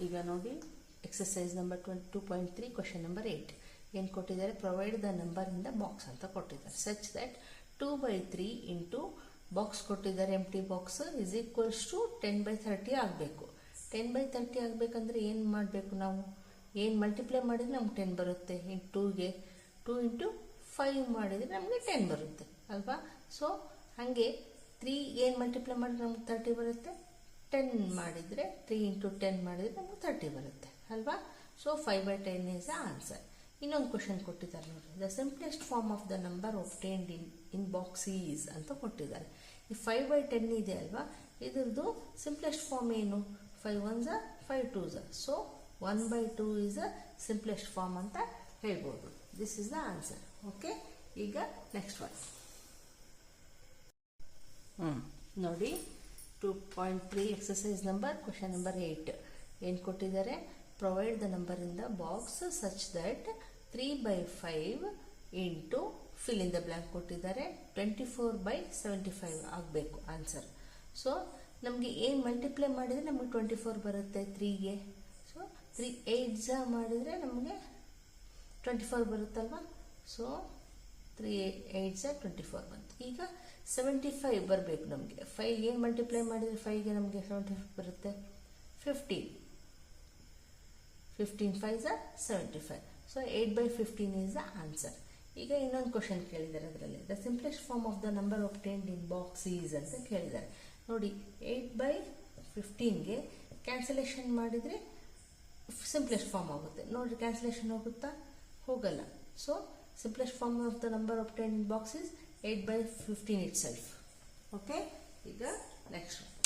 ಈಗ ನೋಡಿ exercise number 2.3 question number 8 ಏನು ಕೊಟ್ಟಿದ್ದಾರೆ, provide the number in the box ಅಂತ ಕೊಟ್ಟಿದ್ದಾರೆ. ಸಚ್ ದಟ್ 2/3 ಇಂಟು ಬಾಕ್ಸ್ ಕೊಟ್ಟಿದ್ದಾರೆ ಎಂಟಿ ಬಾಕ್ಸ್ ಇಸ್ ಈಕ್ವಲ್ಸ್ ಟು 10/30 ಆಗಬೇಕು. 10/30 ಆಗಬೇಕಂದ್ರೆ ಏನು ಮಾಡಬೇಕು, ನಾವು ಏನು ಮಲ್ಟಿಪ್ಲೈ ಮಾಡಿದರೆ ನಮ್ಗೆ 10 ಬರುತ್ತೆ. ಟೂಗೆ 2 ಇಂಟು 5 ಮಾಡಿದರೆ ನಮಗೆ 10 ಬರುತ್ತೆ ಅಲ್ವಾ. ಸೊ ಹಾಗೆ 3 ಏನು ಮಲ್ಟಿಪ್ಲೈ ಮಾಡಿದ್ರೆ ನಮ್ಗೆ 30 ಬರುತ್ತೆ. 10 ಮಾಡಿದರೆ 3 ಇಂಟು 10 ಮಾಡಿದರೆ ನಮ್ಗೆ 30 ಬರುತ್ತೆ ಅಲ್ವಾ. So 5/10 is the answer. ಇನ್ನೊಂದು ಕ್ವಶನ್ ಕೊಟ್ಟಿದ್ದಾರೆ ನೋಡಿ, the simplest form of the number obtained in box is ಅಂತ ಕೊಟ್ಟಿದ್ದಾರೆ. ಈ 5/10 ಇದೆ ಅಲ್ವಾ, ಇದ್ರದ್ದು ಸಿಂಪ್ಲೆಸ್ಟ್ ಫಾರ್ಮ್ ಏನು, 5 1s 5 2s. So 1/2 is a simplest form ಅಂತ ಹೇಳ್ಬೋದು. This is the answer. Okay, ಈಗ ನೆಕ್ಸ್ಟ್ ಒನ್ ನೋಡಿ 2.3 ಎಕ್ಸಸೈಸ್ ನಂಬರ್ ಕ್ವಶನ್ ನಂಬರ್ 8 ಏನು ಕೊಟ್ಟಿದ್ದಾರೆ, provide the number in the box such that 3/5 into fill in the blank ಕೊಟ್ಟಿದ್ದಾರೆ 24/75 ಆಗಬೇಕು answer. So ನಮಗೆ ಏನು ಮಲ್ಟಿಪ್ಲೈ ಮಾಡಿದರೆ ನಮಗೆ 24 ಬರುತ್ತೆ 3ಗೆ. ಸೊ 3 8s ಮಾಡಿದರೆ ನಮಗೆ 24 ಬರುತ್ತಲ್ವ. ಸೊ 3 8s 24 ಬಂತು. ಈಗ 75 ಬರಬೇಕು ನಮಗೆ. 5 ಏನು ಮಲ್ಟಿಪ್ಲೈ ಮಾಡಿದರೆ 5ಗೆ ನಮಗೆ 75 ಬರುತ್ತೆ. 15 5s 75. So 8/15 is the answer. ಈಗ ಇನ್ನೊಂದು ಕ್ವಶನ್ ಕೇಳಿದ್ದಾರೆ ಅದರಲ್ಲಿ, the simplest form of the number obtained in box is ಅಂತ ಕೇಳಿದ್ದಾರೆ. ನೋಡಿ 8/15ಗೆ ಕ್ಯಾನ್ಸಲೇಷನ್ ಮಾಡಿದರೆ ಸಿಂಪ್ಲೆಸ್ಟ್ ಫಾರ್ಮ್ ಆಗುತ್ತೆ. ನೋಡಿ ಕ್ಯಾನ್ಸಲೇಷನ್ ಹೋಗುತ್ತಾ, ಹೋಗಲ್ಲ. So simplest form of the number obtained in box is 8/15 itself. Okay, ಈಗ next one.